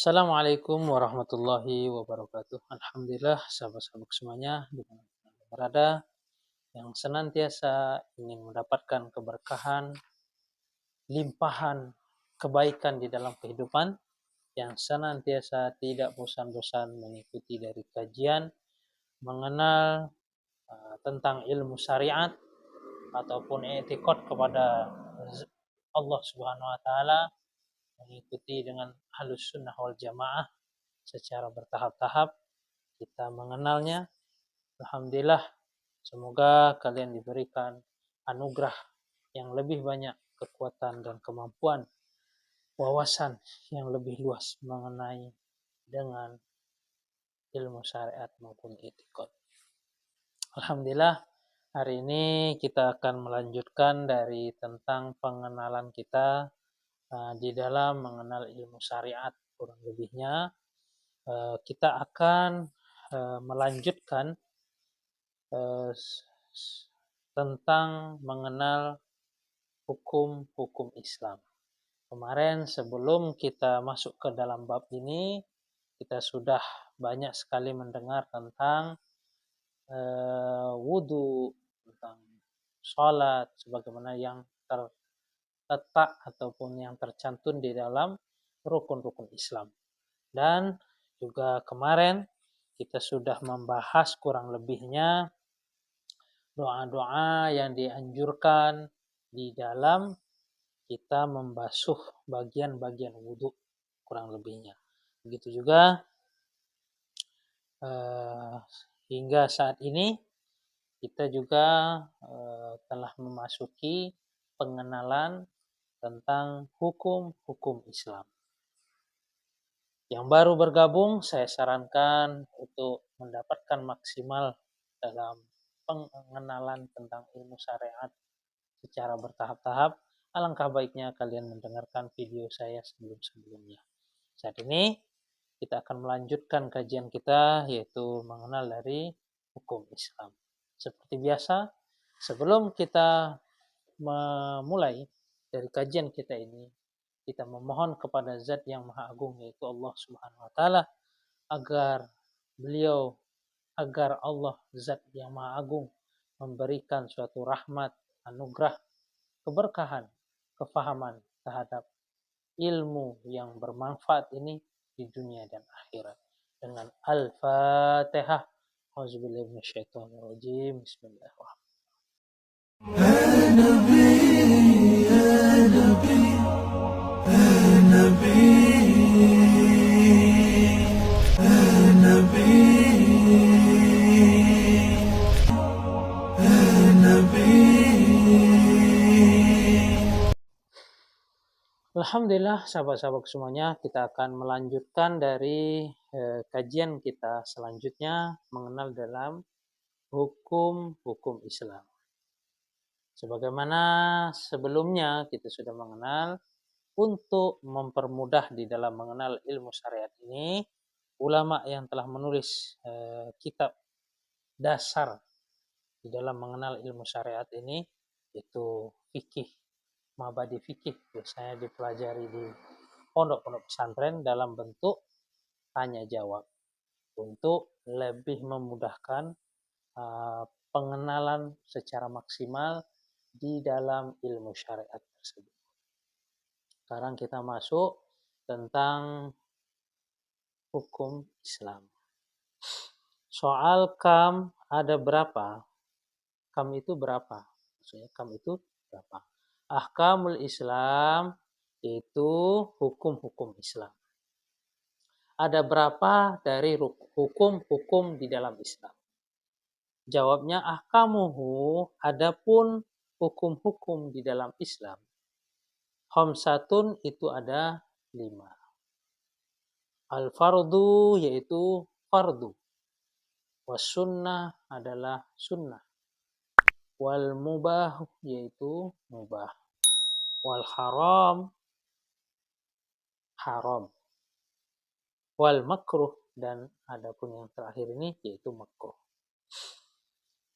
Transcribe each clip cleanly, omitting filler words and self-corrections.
Assalamualaikum warahmatullahi wabarakatuh. Alhamdulillah, sahabat-sahabat semuanya dimanapun Anda berada, yang senantiasa ingin mendapatkan keberkahan, limpahan kebaikan di dalam kehidupan, yang senantiasa tidak bosan-bosan mengikuti dari kajian, mengenal tentang ilmu syariat ataupun etikot kepada Allah Subhanahu wa taala, mengikuti dengan Ahlus Sunnah wal Jamaah secara bertahap-tahap kita mengenalnya. Alhamdulillah, semoga kalian diberikan anugerah yang lebih banyak kekuatan dan kemampuan, wawasan yang lebih luas mengenai dengan ilmu syariat maupun etikot. Alhamdulillah, hari ini kita akan melanjutkan dari tentang pengenalan kita di dalam mengenal ilmu syariat. Kurang lebihnya kita akan melanjutkan tentang mengenal hukum-hukum Islam. Kemarin sebelum kita masuk ke dalam bab ini, kita sudah banyak sekali mendengar tentang wudhu, tentang sholat, sebagaimana yang terletak ataupun yang tercantum di dalam rukun-rukun Islam. Dan juga kemarin kita sudah membahas kurang lebihnya doa-doa yang dianjurkan di dalam kita membasuh bagian-bagian wudhu kurang lebihnya. Begitu juga hingga saat ini kita juga telah memasuki pengenalan tentang hukum-hukum Islam. Yang baru bergabung, saya sarankan untuk mendapatkan maksimal dalam pengenalan tentang ilmu syariat secara bertahap-tahap. Alangkah baiknya kalian mendengarkan video saya sebelum-sebelumnya. Saat ini kita akan melanjutkan kajian kita, yaitu mengenal dari hukum Islam. Seperti biasa, sebelum kita memulai dari kajian kita ini, kita memohon kepada Zat yang Maha Agung, yaitu Allah Subhanahu wa taala, agar Allah Zat yang Maha Agung memberikan suatu rahmat, anugerah, keberkahan, kefahaman terhadap ilmu yang bermanfaat ini di dunia dan akhirat. Dengan Al-Fatihah. Auzubillahi minasyaitonir rajim. Alhamdulillah, sahabat-sahabat semuanya, kita akan melanjutkan dari kajian kita selanjutnya mengenal dalam hukum-hukum Islam. Sebagaimana sebelumnya kita sudah mengenal, untuk mempermudah di dalam mengenal ilmu syariat ini, ulama yang telah menulis kitab dasar di dalam mengenal ilmu syariat ini, yaitu fikih, mabadi fikih, biasanya dipelajari di pondok-pondok pesantren dalam bentuk tanya jawab untuk lebih memudahkan pengenalan secara maksimal di dalam ilmu syariat tersebut. Sekarang kita masuk tentang hukum Islam. Soal kam ada berapa? Kam itu berapa? Maksudnya kam itu berapa? Ahkamul Islam itu hukum-hukum Islam. Ada berapa dari hukum-hukum di dalam Islam? Jawabnya ahkamuhu, adapun hukum-hukum di dalam Islam. Khamsatun itu ada 5. Al-fardu yaitu fardu. Was sunnah adalah sunnah. Wal mubah yaitu mubah. Wal haram haram. Wal makruh, dan adapun yang terakhir ini yaitu makruh.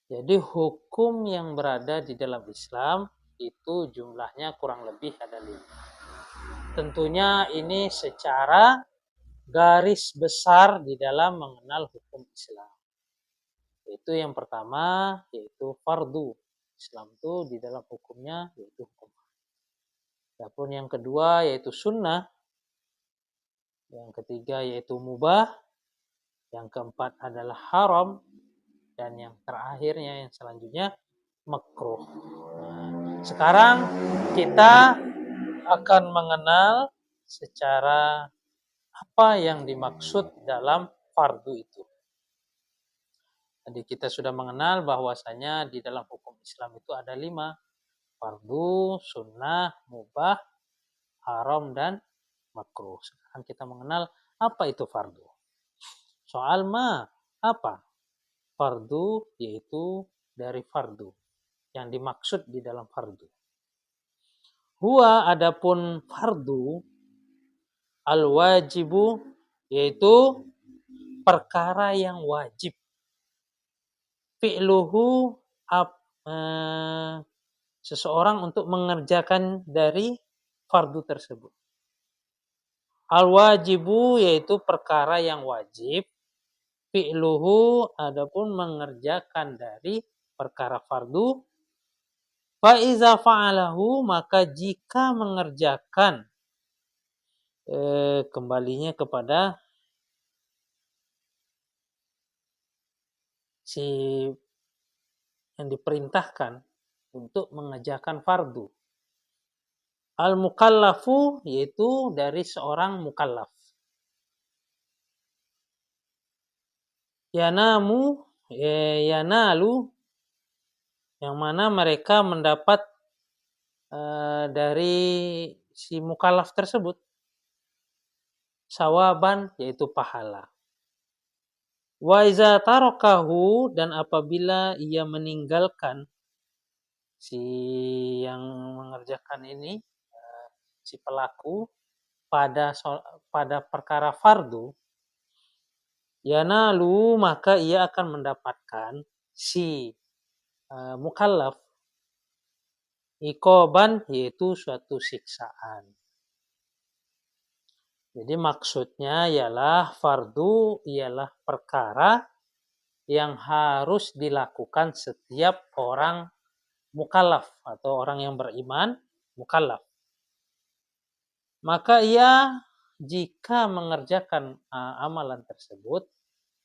Jadi hukum yang berada di dalam Islam itu jumlahnya kurang lebih ada 5. Tentunya ini secara garis besar di dalam mengenal hukum Islam. Yaitu yang pertama, yaitu fardu. Islam itu di dalam hukumnya yaitu hukum. Adapun yang kedua yaitu sunnah. Yang ketiga yaitu mubah. Yang keempat adalah haram. Dan yang terakhirnya, yang selanjutnya, makruh. Nah, sekarang kita akan mengenal secara apa yang dimaksud dalam fardu itu. Jadi kita sudah mengenal bahwasanya di dalam hukum Islam itu ada 5. Fardu, sunnah, mubah, haram, dan makruh. Sekarang kita mengenal apa itu fardu. Soal apa? Fardu yaitu dari fardu. Yang dimaksud di dalam fardu. Huwa adapun fardu al-wajibu yaitu perkara yang wajib. Fi'luhu seseorang untuk mengerjakan dari fardu tersebut. Al-wajibu yaitu perkara yang wajib. Fi'luhu adapun mengerjakan dari perkara fardu. Fa'iza fa'alahu maka jika mengerjakan kembalinya kepada si yang diperintahkan untuk mengerjakan fardu. Al-mukallafu yaitu dari seorang mukallaf. Yanalu yang mana mereka mendapat dari si mukallaf tersebut sawaban yaitu pahala. Wa iza tarakahu dan apabila ia meninggalkan si yang mengerjakan ini si pelaku pada perkara fardu, yanalu maka ia akan mendapatkan si mukallaf iqoban yaitu suatu siksaan. Jadi maksudnya ialah fardu ialah perkara yang harus dilakukan setiap orang mukallaf atau orang yang beriman mukallaf. Maka ia jika mengerjakan amalan tersebut,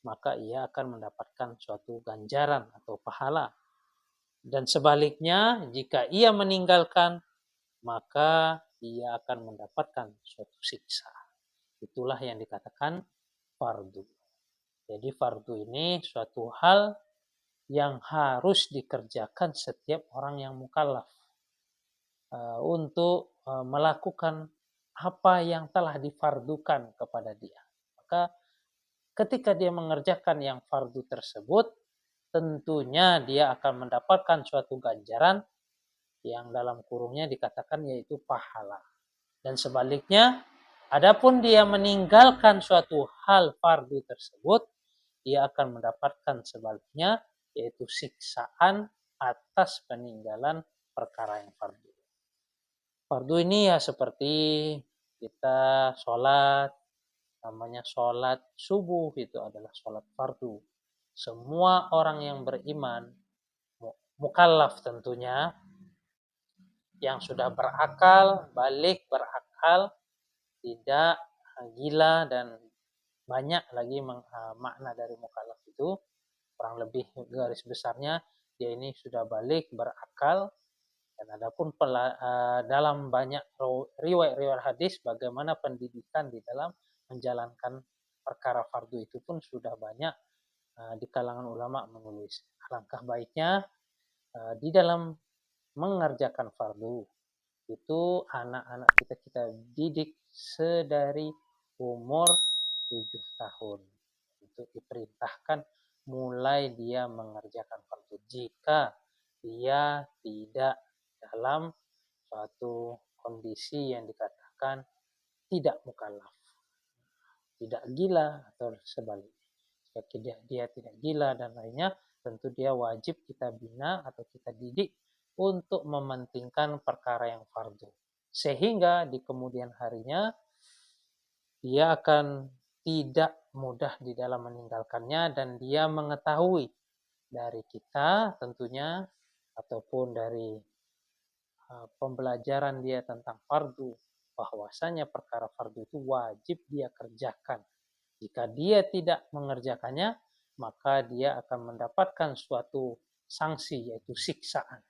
maka ia akan mendapatkan suatu ganjaran atau pahala. Dan sebaliknya, jika ia meninggalkan, maka ia akan mendapatkan suatu siksa. Itulah yang dikatakan fardu. Jadi fardu ini suatu hal yang harus dikerjakan setiap orang yang mukallaf untuk melakukan apa yang telah difardukan kepada dia. Maka ketika dia mengerjakan yang fardu tersebut, tentunya dia akan mendapatkan suatu ganjaran yang dalam kurungnya dikatakan yaitu pahala. Dan sebaliknya, adapun dia meninggalkan suatu hal fardu tersebut, dia akan mendapatkan sebaliknya yaitu siksaan atas peninggalan perkara yang fardu. Fardu ini ya seperti kita sholat, namanya sholat subuh itu adalah sholat fardu. Semua orang yang beriman, mukallaf tentunya, yang sudah berakal, balik berakal, tidak gila dan banyak lagi makna dari mukallaf itu. Kurang lebih garis besarnya dia ini sudah balik berakal. Dan adapun dalam banyak riwayat hadis bagaimana pendidikan di dalam menjalankan perkara fardu itu pun sudah banyak di kalangan ulama menulis. Alangkah baiknya di dalam mengerjakan fardu itu anak-anak kita didik sedari umur 7 tahun untuk diperintahkan mulai dia mengerjakan fardu. Jika dia tidak dalam suatu kondisi yang dikatakan tidak mukallaf, tidak gila atau sebaliknya. Jika dia tidak gila dan lainnya, tentu dia wajib kita bina atau kita didik untuk mementingkan perkara yang fardu. Sehingga di kemudian harinya dia akan tidak mudah di dalam meninggalkannya, dan dia mengetahui dari kita tentunya ataupun dari pembelajaran dia tentang fardu, bahwasanya perkara fardu itu wajib dia kerjakan. Jika dia tidak mengerjakannya, maka dia akan mendapatkan suatu sanksi, yaitu siksaan.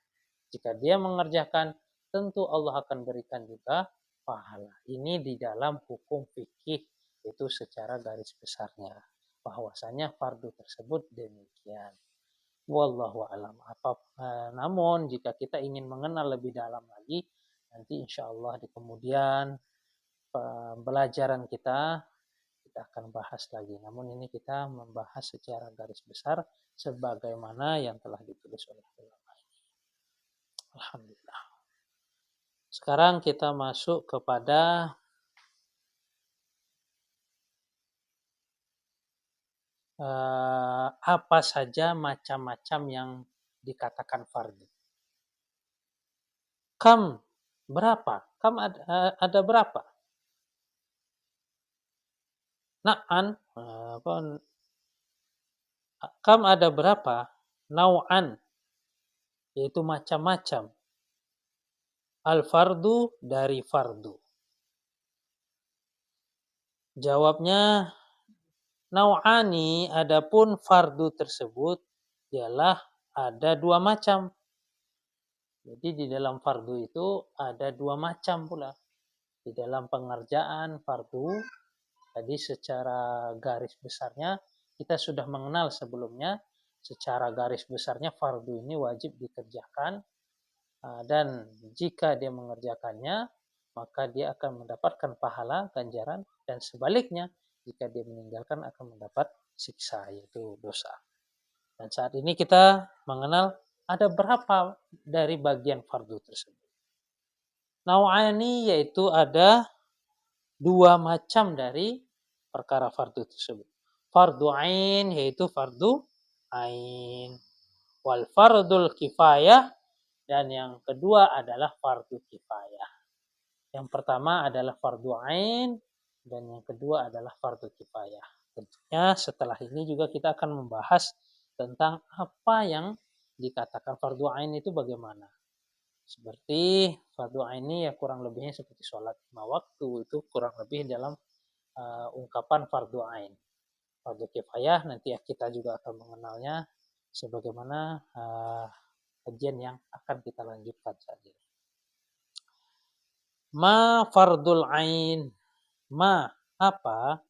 Jika dia mengerjakan, tentu Allah akan berikan juga pahala. Ini di dalam hukum fikih, itu secara garis besarnya, bahwasanya fardu tersebut demikian. Wallahu alam. Namun jika kita ingin mengenal lebih dalam lagi, nanti insya Allah di kemudian pembelajaran kita akan bahas lagi. Namun ini kita membahas secara garis besar sebagaimana yang telah ditulis oleh ulama ini. Alhamdulillah. Sekarang kita masuk kepada apa saja macam-macam yang dikatakan fardu. Kam berapa? Kam ada berapa? Na'an, kam ada berapa? Nau'an, yaitu macam-macam. Al-fardu dari fardu. Jawabnya, nau'ani, adapun fardu tersebut ialah ada dua macam. Jadi di dalam fardu itu ada dua macam pula. Di dalam pengerjaan fardu, tadi secara garis besarnya kita sudah mengenal sebelumnya. Secara garis besarnya fardu ini wajib dikerjakan, dan jika dia mengerjakannya maka dia akan mendapatkan pahala ganjaran, dan sebaliknya jika dia meninggalkan akan mendapat siksa, yaitu dosa. Dan saat ini kita mengenal ada berapa dari bagian fardu tersebut. Nau'ani, yaitu ada dua macam dari perkara fardu tersebut. Fardu ain, yaitu fardu ain. Wal fardul kifayah, dan yang kedua adalah fardu kifayah. Yang pertama adalah fardu ain, dan yang kedua adalah fardu kifayah. Tentunya setelah ini juga kita akan membahas tentang apa yang dikatakan fardu ain itu bagaimana. Seperti fardu ain ini ya kurang lebihnya seperti sholat 5 waktu, itu kurang lebih dalam ungkapan fardu ain. Fardu kifayah nanti kita juga akan mengenalnya sebagaimana kajian yang akan kita lanjutkan saja. Ma fardul ain. Ma apa?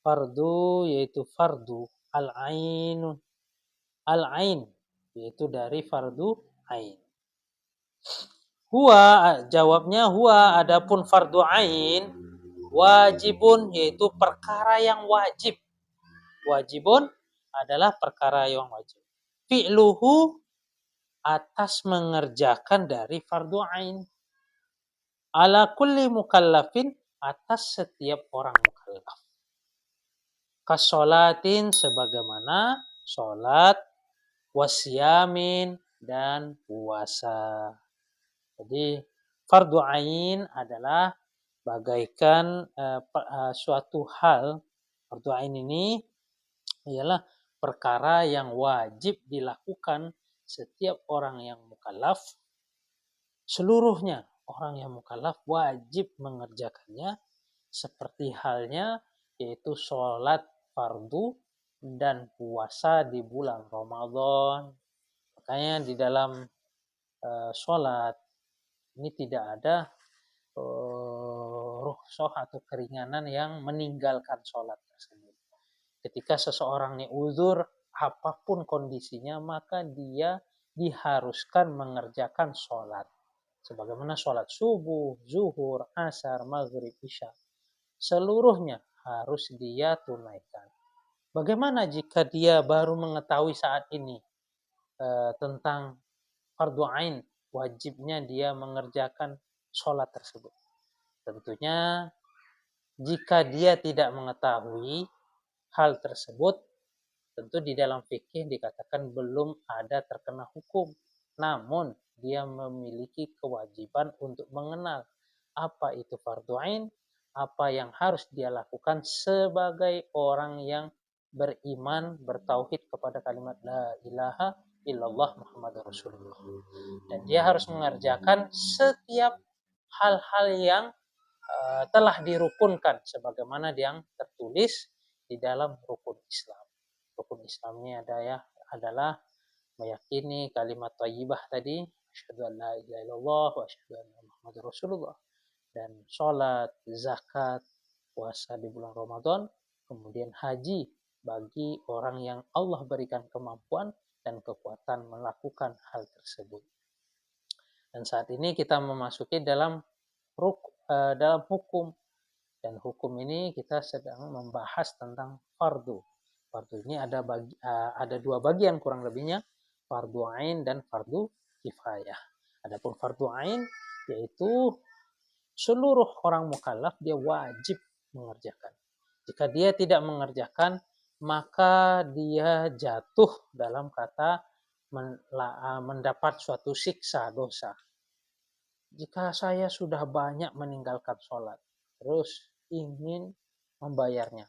Fardu, yaitu fardu. Al-ain. Al-ain, yaitu dari fardu ain. Huwa, jawabnya huwa, adapun fardu ain wajibun, yaitu perkara yang wajib. Wajibun adalah perkara yang wajib. Fi'luhu, atas mengerjakan dari fardu ain. Ala kulli mukallafin, atas setiap orang mukallaf. Kasolatin, sebagaimana sholat, wasyamin, dan puasa. Jadi fardu ain adalah bagaikan suatu hal. Fardu ain ini ialah perkara yang wajib dilakukan setiap orang yang mukallaf. Seluruhnya orang yang mukallaf wajib mengerjakannya, seperti halnya yaitu sholat fardu dan puasa di bulan Ramadan. Makanya di dalam sholat ini tidak ada rukhsah atau keringanan yang meninggalkan sholat tersebut. Ketika seseorang ini uzur, apapun kondisinya, maka dia diharuskan mengerjakan sholat. Sebagaimana sholat subuh, zuhur, asar, maghrib, isya. Seluruhnya harus dia tunaikan. Bagaimana jika dia baru mengetahui saat ini tentang fardu ain, wajibnya dia mengerjakan sholat tersebut? Tentunya jika dia tidak mengetahui hal tersebut, tentu di dalam fikih dikatakan belum ada terkena hukum. Namun dia memiliki kewajiban untuk mengenal apa itu fardu ain, apa yang harus dia lakukan sebagai orang yang beriman, bertauhid kepada kalimat la ilaha illallah Muhammad Rasulullah. Dan dia harus mengerjakan setiap hal-hal yang telah dirukunkan sebagaimana yang tertulis di dalam rukun Islam. Rukun Islam ini adalah meyakini kalimat thayyibah tadi, asyhadu an la ilaha illallah wa asyhadu anna Muhammadar Rasulullah, dan sholat, zakat, puasa di bulan Ramadan, kemudian haji bagi orang yang Allah berikan kemampuan dan kekuatan melakukan hal tersebut. Dan saat ini kita memasuki dalam hukum, dan hukum ini kita sedang membahas tentang fardu. Fardu ini ada dua bagian kurang lebihnya, fardu ain dan fardu kifayah. Adapun fardu ain yaitu seluruh orang mukallaf dia wajib mengerjakan. Jika dia tidak mengerjakan, maka dia jatuh dalam kata mendapat suatu siksa dosa. Jika saya sudah banyak meninggalkan sholat, terus ingin membayarnya.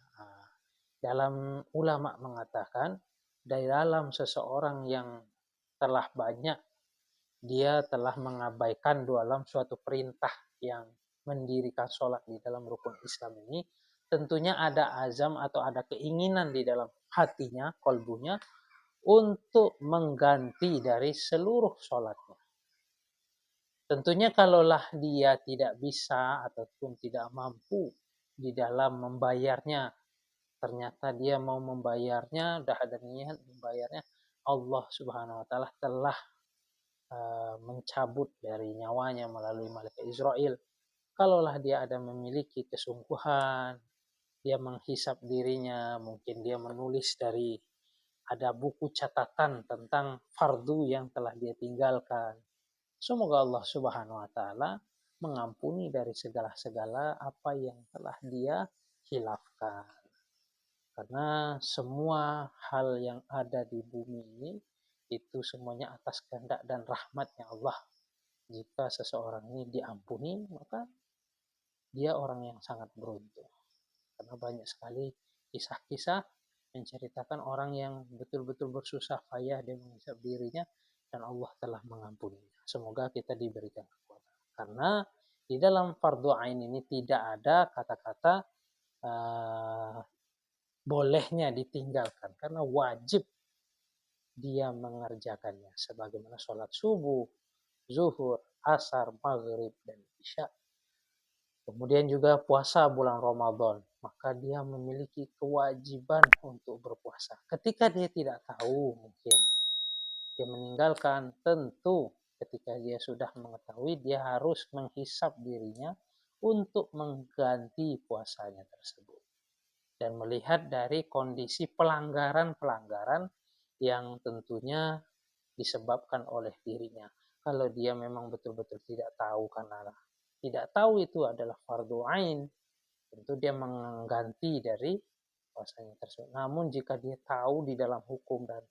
Dalam ulama mengatakan, dalam seseorang yang telah banyak, dia telah mengabaikan dalam suatu perintah yang mendirikan sholat di dalam rukun Islam ini, tentunya ada azam atau ada keinginan di dalam hatinya, kolbunya, untuk mengganti dari seluruh sholatnya. Tentunya kalaulah dia tidak bisa ataupun tidak mampu di dalam membayarnya, ternyata dia mau membayarnya, udah ada niat membayarnya, Allah Subhanahu wa Ta'ala telah mencabut dari nyawanya melalui malaikat Israel. Kalaulah dia ada memiliki kesungguhan, dia menghisap dirinya, mungkin dia menulis dari ada buku catatan tentang fardu yang telah dia tinggalkan. Semoga Allah Subhanahu wa Ta'ala mengampuni dari segala-segala apa yang telah dia khilafkan. Karena semua hal yang ada di bumi ini itu semuanya atas kehendak dan rahmatnya Allah. Jika seseorang ini diampuni, maka dia orang yang sangat beruntung. Karena banyak sekali kisah-kisah menceritakan orang yang betul-betul bersusah payah dia menghisap dirinya dan Allah telah mengampuninya. Semoga kita diberikan kekuatan. Karena di dalam fardu ain ini tidak ada kata-kata bolehnya ditinggalkan, karena wajib dia mengerjakannya, sebagaimana sholat subuh, zuhur, asar, maghrib, dan isya. Kemudian juga puasa bulan Ramadan, maka dia memiliki kewajiban untuk berpuasa. Ketika dia tidak tahu, mungkin dia meninggalkan, tentu ketika dia sudah mengetahui, dia harus menghisap dirinya untuk mengganti puasanya tersebut. Dan melihat dari kondisi pelanggaran-pelanggaran yang tentunya disebabkan oleh dirinya. Kalau dia memang betul-betul tidak tahu, karena tidak tahu itu adalah fardu ain, tentu dia mengganti dari puasanya tersebut. Namun jika dia tahu di dalam hukum dan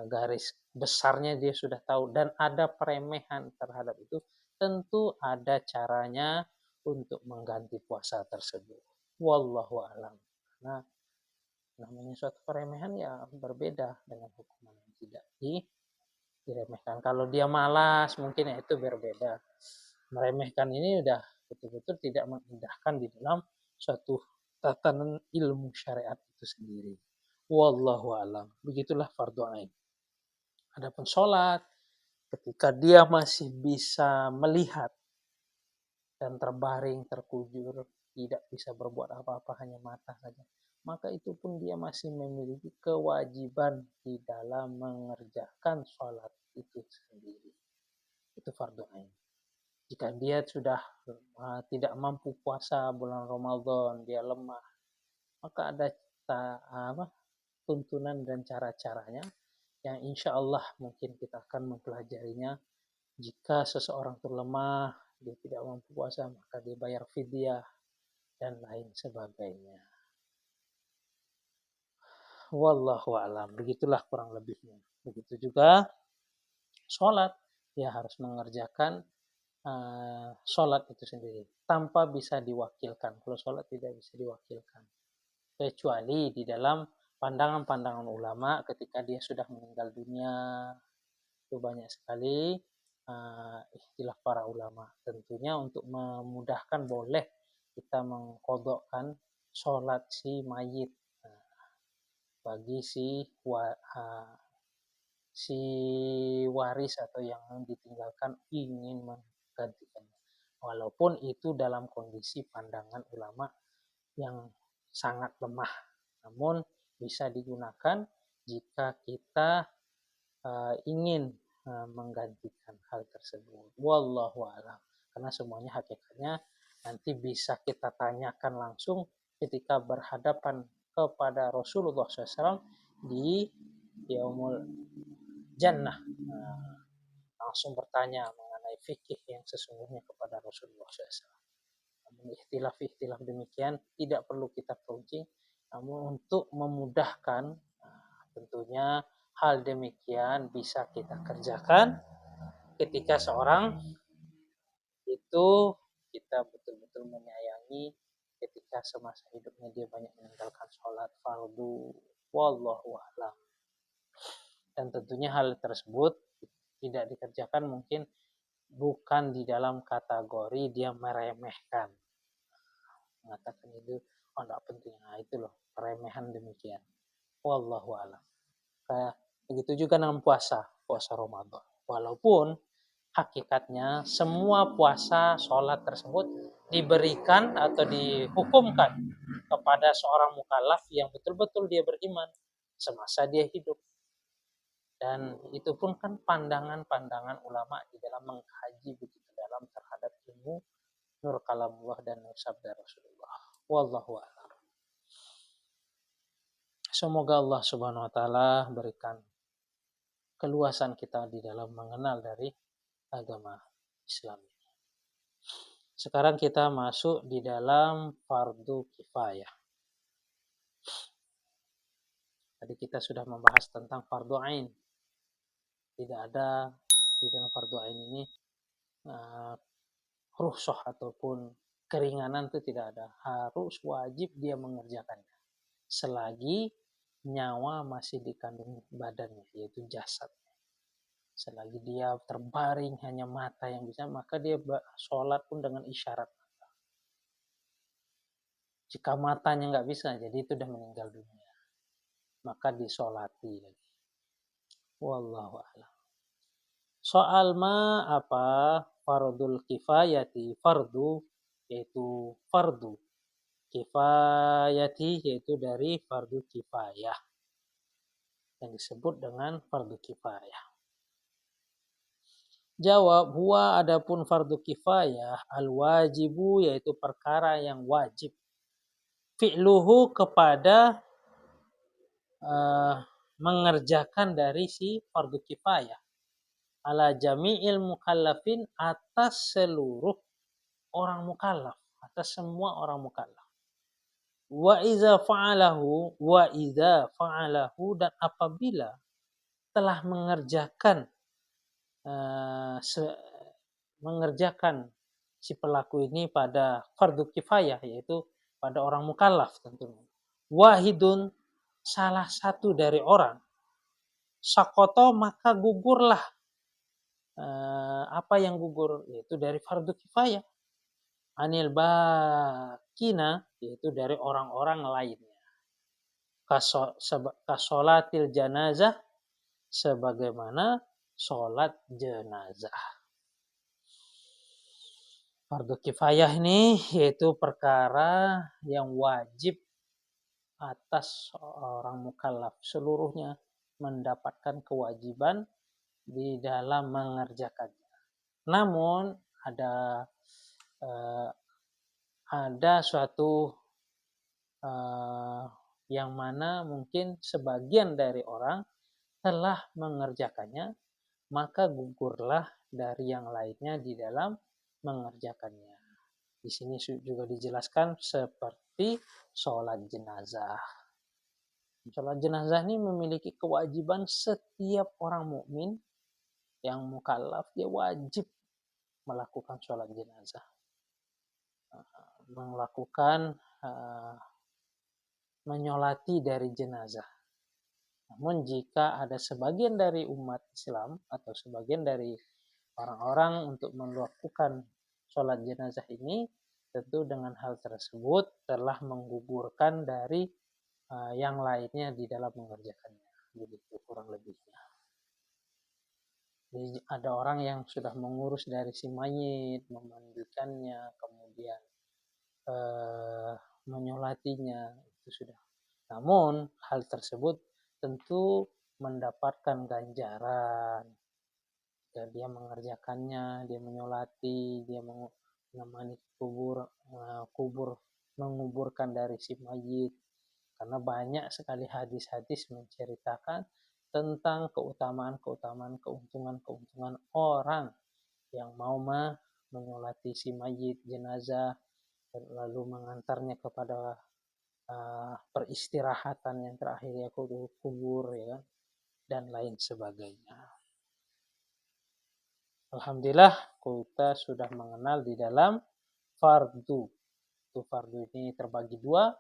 garis besarnya dia sudah tahu dan ada peremehan terhadap itu, tentu ada caranya untuk mengganti puasa tersebut. Wallahu a'lam. Nah, namanya suatu peremehan ya berbeda dengan hukuman yang tidak diremehkan. Kalau dia malas mungkin ya itu berbeda. Meremehkan ini udah betul-betul tidak mengindahkan di dalam suatu tatanan ilmu syariat itu sendiri. Wallahu a'lam. Begitulah fardu ain. Adapun sholat, ketika dia masih bisa melihat dan terbaring, terkujur, tidak bisa berbuat apa-apa, hanya mata saja, maka itu pun dia masih memiliki kewajiban di dalam mengerjakan sholat itu sendiri. Itu fardu ain. Jika dia sudah tidak mampu puasa bulan Ramadan, dia lemah, maka ada tuntunan dan cara-caranya yang insya Allah mungkin kita akan mempelajarinya. Jika seseorang terlemah, dia tidak mampu puasa, maka dia bayar fidyah dan lain sebagainya. Wallahu a'lam. Begitulah kurang lebihnya. Begitu juga sholat, dia harus mengerjakan sholat itu sendiri tanpa bisa diwakilkan. Kalau sholat tidak bisa diwakilkan, kecuali di dalam pandangan-pandangan ulama ketika dia sudah meninggal dunia. Itu banyak sekali istilah para ulama. Tentunya untuk memudahkan boleh kita mengkodokkan sholat si mayit bagi si waris atau yang ditinggalkan ingin menggantikannya. Walaupun itu dalam kondisi pandangan ulama yang sangat lemah, namun bisa digunakan jika kita ingin menggantikan hal tersebut. Wallahu a'lam. Karena semuanya hakikatnya nanti bisa kita tanyakan langsung ketika berhadapan kepada Rasulullah SAW di Yaumul Jannah. Langsung bertanya mengenai fikih yang sesungguhnya kepada Rasulullah SAW. Namun ikhtilaf-ikhtilaf demikian tidak perlu kita perinci, namun untuk memudahkan tentunya hal demikian bisa kita kerjakan ketika seorang itu kita betul-betul menyayangi ketika semasa hidupnya dia banyak meninggalkan sholat fardu. Wallahu a'lam. Dan tentunya hal tersebut tidak dikerjakan mungkin bukan di dalam kategori dia meremehkan, mengatakan itu tidak penting. Nah itu loh peremehan demikian. Wallahu a'lam. Kayak begitu juga dengan puasa Ramadan. Walaupun hakikatnya semua puasa sholat tersebut diberikan atau dihukumkan kepada seorang mukallaf yang betul-betul dia beriman semasa dia hidup. Dan itu pun kan pandangan-pandangan ulama di dalam mengkaji begitu dalam terhadap ilmu nur kalamullah dan nur sabda Rasulullah. Wallahu a'lam. Semoga Allah Subhanahu wa taala berikan keluasan kita di dalam mengenal dari agama Islam. Sekarang kita masuk di dalam fardu kifayah. Tadi kita sudah membahas tentang fardu ain. Tidak ada di dalam fardu ain ini rukhsah ataupun keringanan, itu tidak ada. Harus wajib dia mengerjakannya selagi nyawa masih di kandung badannya, yaitu jasad. Selagi dia terbaring hanya mata yang bisa, maka dia sholat pun dengan isyarat mata. Jika matanya nggak bisa, jadi itu sudah meninggal dunia, maka disolati lagi. Wallahu a'lam. Soal apa fardul kifayati, fardu yaitu fardu kifayati yaitu dari fardu kifayah yang disebut dengan fardu kifayah. Jawab, huwa adapun fardu kifayah al-wajibu yaitu perkara yang wajib. Fi'luhu kepada mengerjakan dari si fardu kifayah. Ala jami'il mukallafin atas seluruh orang mukallaf, atas semua orang mukallaf. Wa iza fa'alahu dan apabila telah mengerjakan si pelaku ini pada fardu kifayah, yaitu pada orang mukallaf tentunya. Wahidun, salah satu dari orang, sakoto maka gugurlah apa yang gugur, yaitu dari fardu kifayah, anil bakina yaitu dari orang-orang lainnya, kasolatil janazah sebagaimana sholat jenazah. Fardu kifayah ini yaitu perkara yang wajib atas orang mukallaf seluruhnya mendapatkan kewajiban di dalam mengerjakannya. Namun ada suatu yang mana mungkin sebagian dari orang telah mengerjakannya, maka gugurlah dari yang lainnya di dalam mengerjakannya. Di sini juga dijelaskan seperti sholat jenazah. Sholat jenazah ini memiliki kewajiban setiap orang mukmin yang mukallaf, dia wajib melakukan sholat jenazah, melakukan menyolati dari jenazah. Namun jika ada sebagian dari umat Islam atau sebagian dari orang-orang untuk melakukan sholat jenazah ini, tentu dengan hal tersebut telah menggugurkan dari yang lainnya di dalam mengerjakannya. Begitu kurang lebihnya. Jadi ada orang yang sudah mengurus dari si mayit, memandikannya, kemudian menyolatinya, itu sudah. Namun hal tersebut tentu mendapatkan ganjaran. Ya, dia mengerjakannya, dia menyolati, dia menemani kubur, menguburkan dari si mayit. Karena banyak sekali hadis-hadis menceritakan tentang keutamaan-keutamaan, keuntungan-keuntungan orang yang mau menyolati si mayit, jenazah, lalu mengantarnya kepada peristirahatan yang terakhir, ya kubur, ya, dan lain sebagainya. Alhamdulillah kita sudah mengenal di dalam fardu. Itu fardu ini terbagi dua,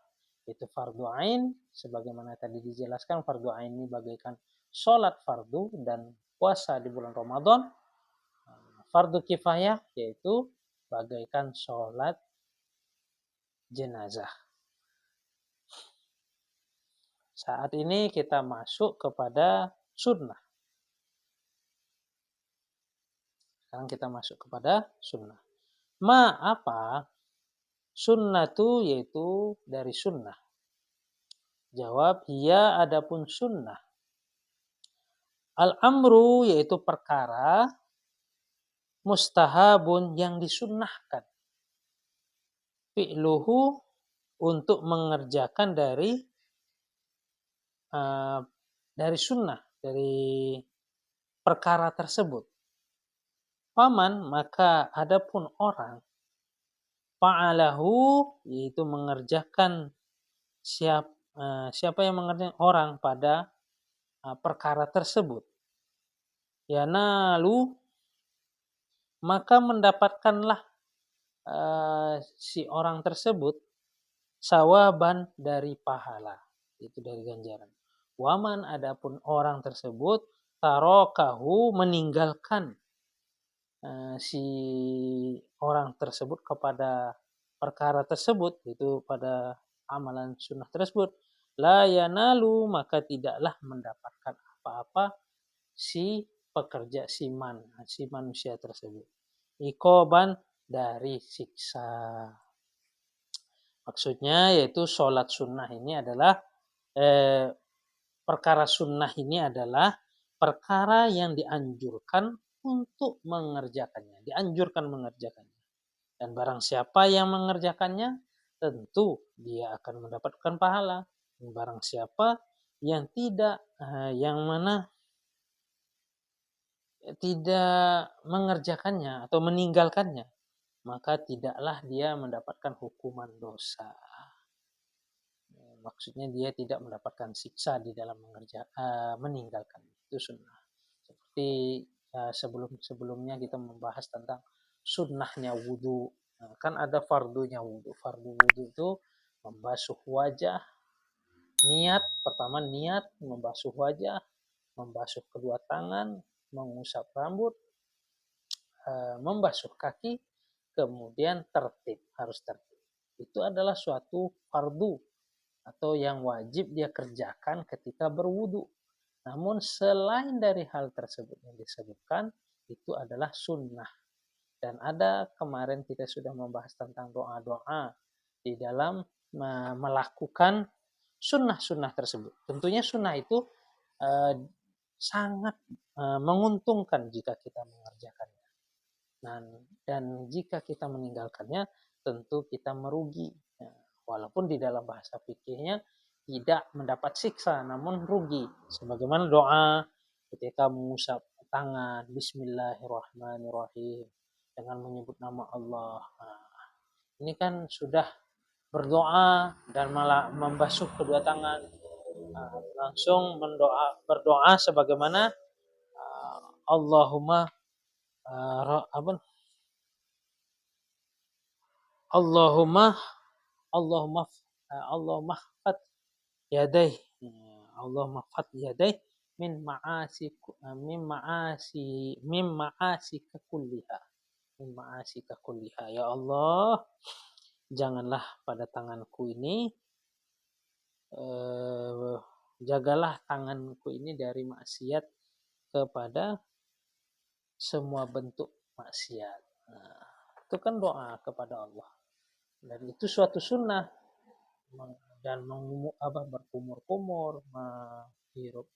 yaitu fardu ain, sebagaimana tadi dijelaskan, fardu ain ini bagaikan sholat fardu dan puasa di bulan Ramadan. Fardu kifayah yaitu bagaikan sholat jenazah. Saat ini kita masuk kepada sunnah. Sekarang kita masuk kepada sunnah. Apa sunnah itu yaitu dari sunnah? Jawab, ya adapun sunnah. Al-amru yaitu perkara, mustahabun yang disunnahkan. Fi'luhu untuk mengerjakan dari sunnah, dari perkara tersebut. Paman, maka adapun orang, fa'alahu yaitu mengerjakan siapa yang mengerjakan orang pada perkara tersebut. Yanalu, maka mendapatkanlah si orang tersebut sawaban dari pahala, itu dari ganjaran. Waman, adapun orang tersebut tarokahu meninggalkan si orang tersebut kepada perkara tersebut, itu pada amalan sunnah tersebut, la yanalu, maka tidaklah mendapatkan apa-apa si pekerja, si manusia tersebut, ikoban dari siksa. Maksudnya yaitu sholat sunnah ini adalah perkara sunnah ini adalah perkara yang dianjurkan untuk mengerjakannya, dianjurkan mengerjakannya. Dan barang siapa yang mengerjakannya, tentu dia akan mendapatkan pahala. Dan barang siapa yang tidak mengerjakannya atau meninggalkannya, maka tidaklah dia mendapatkan hukuman dosa. Maksudnya dia tidak mendapatkan siksa di dalam meninggalkan. Itu sunnah. Seperti sebelumnya kita membahas tentang sunnahnya wudhu. Kan ada fardunya wudhu. Fardu wudhu itu membasuh wajah, pertama niat membasuh wajah, membasuh kedua tangan, mengusap rambut, membasuh kaki, kemudian harus tertib. Itu adalah suatu fardu atau yang wajib dia kerjakan ketika berwudu. Namun selain dari hal tersebut yang disebutkan, itu adalah sunnah. Dan ada kemarin kita sudah membahas tentang doa-doa di dalam melakukan sunnah-sunnah tersebut. Tentunya sunnah itu sangat menguntungkan jika kita mengerjakannya. Dan jika kita meninggalkannya, tentu kita merugi. Walaupun di dalam bahasa fikihnya tidak mendapat siksa, namun rugi. Sebagaimana doa ketika mengusap tangan, Bismillahirrahmanirrahim, dengan menyebut nama Allah. Ini kan sudah berdoa dan malah membasuh kedua tangan. Langsung berdoa sebagaimana Allahumma Allahumma Allahumma Allahumma fat yadai Allahumma fat yadai min ma'asi kulliha ya Allah, janganlah pada tanganku ini jagalah tanganku ini dari maksiat kepada semua bentuk maksiat. Nah, itu kan doa kepada Allah. Dan itu suatu sunnah. Dan berkumur-kumur, menghirup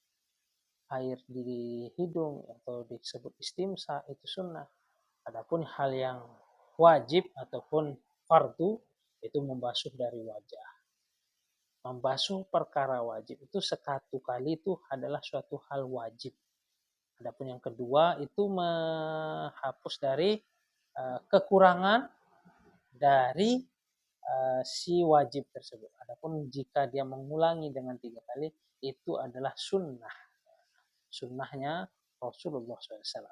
air di hidung atau disebut istimsa, itu sunnah. Adapun hal yang wajib ataupun fardu itu membasuh dari wajah. Membasuh perkara wajib itu sekatu kali itu adalah suatu hal wajib. Adapun yang kedua itu menghapus dari kekurangan dari si wajib tersebut. Adapun jika dia mengulangi dengan 3 kali itu adalah sunnah. Sunnahnya Rasulullah SAW.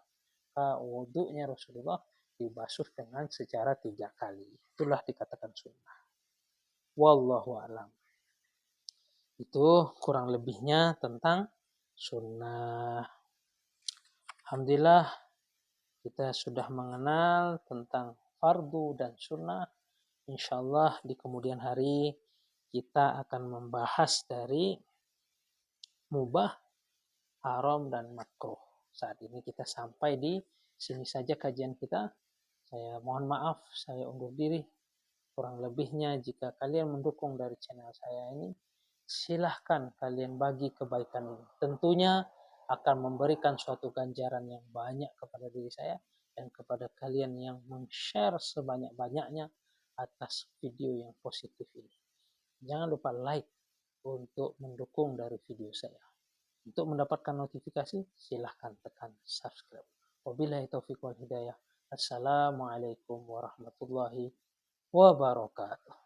Wudunya Rasulullah dibasuh dengan secara 3 kali. Itulah dikatakan sunnah. Wallahu a'lam. Itu kurang lebihnya tentang sunnah. Alhamdulillah kita sudah mengenal tentang fardu dan sunnah. Insyaallah di kemudian hari kita akan membahas dari mubah, haram, dan makruh. Saat ini kita sampai di sini saja kajian kita. Saya mohon maaf, saya undur diri. Kurang lebihnya jika kalian mendukung dari channel saya ini, silahkan kalian bagi kebaikan ini. Tentunya akan memberikan suatu ganjaran yang banyak kepada diri saya dan kepada kalian yang men-share sebanyak-banyaknya atas video yang positif ini. Jangan lupa like untuk mendukung dari video saya. Untuk mendapatkan notifikasi, silahkan tekan subscribe. Wabillahi taufiq wal hidayah. Assalamualaikum warahmatullahi wabarakatuh.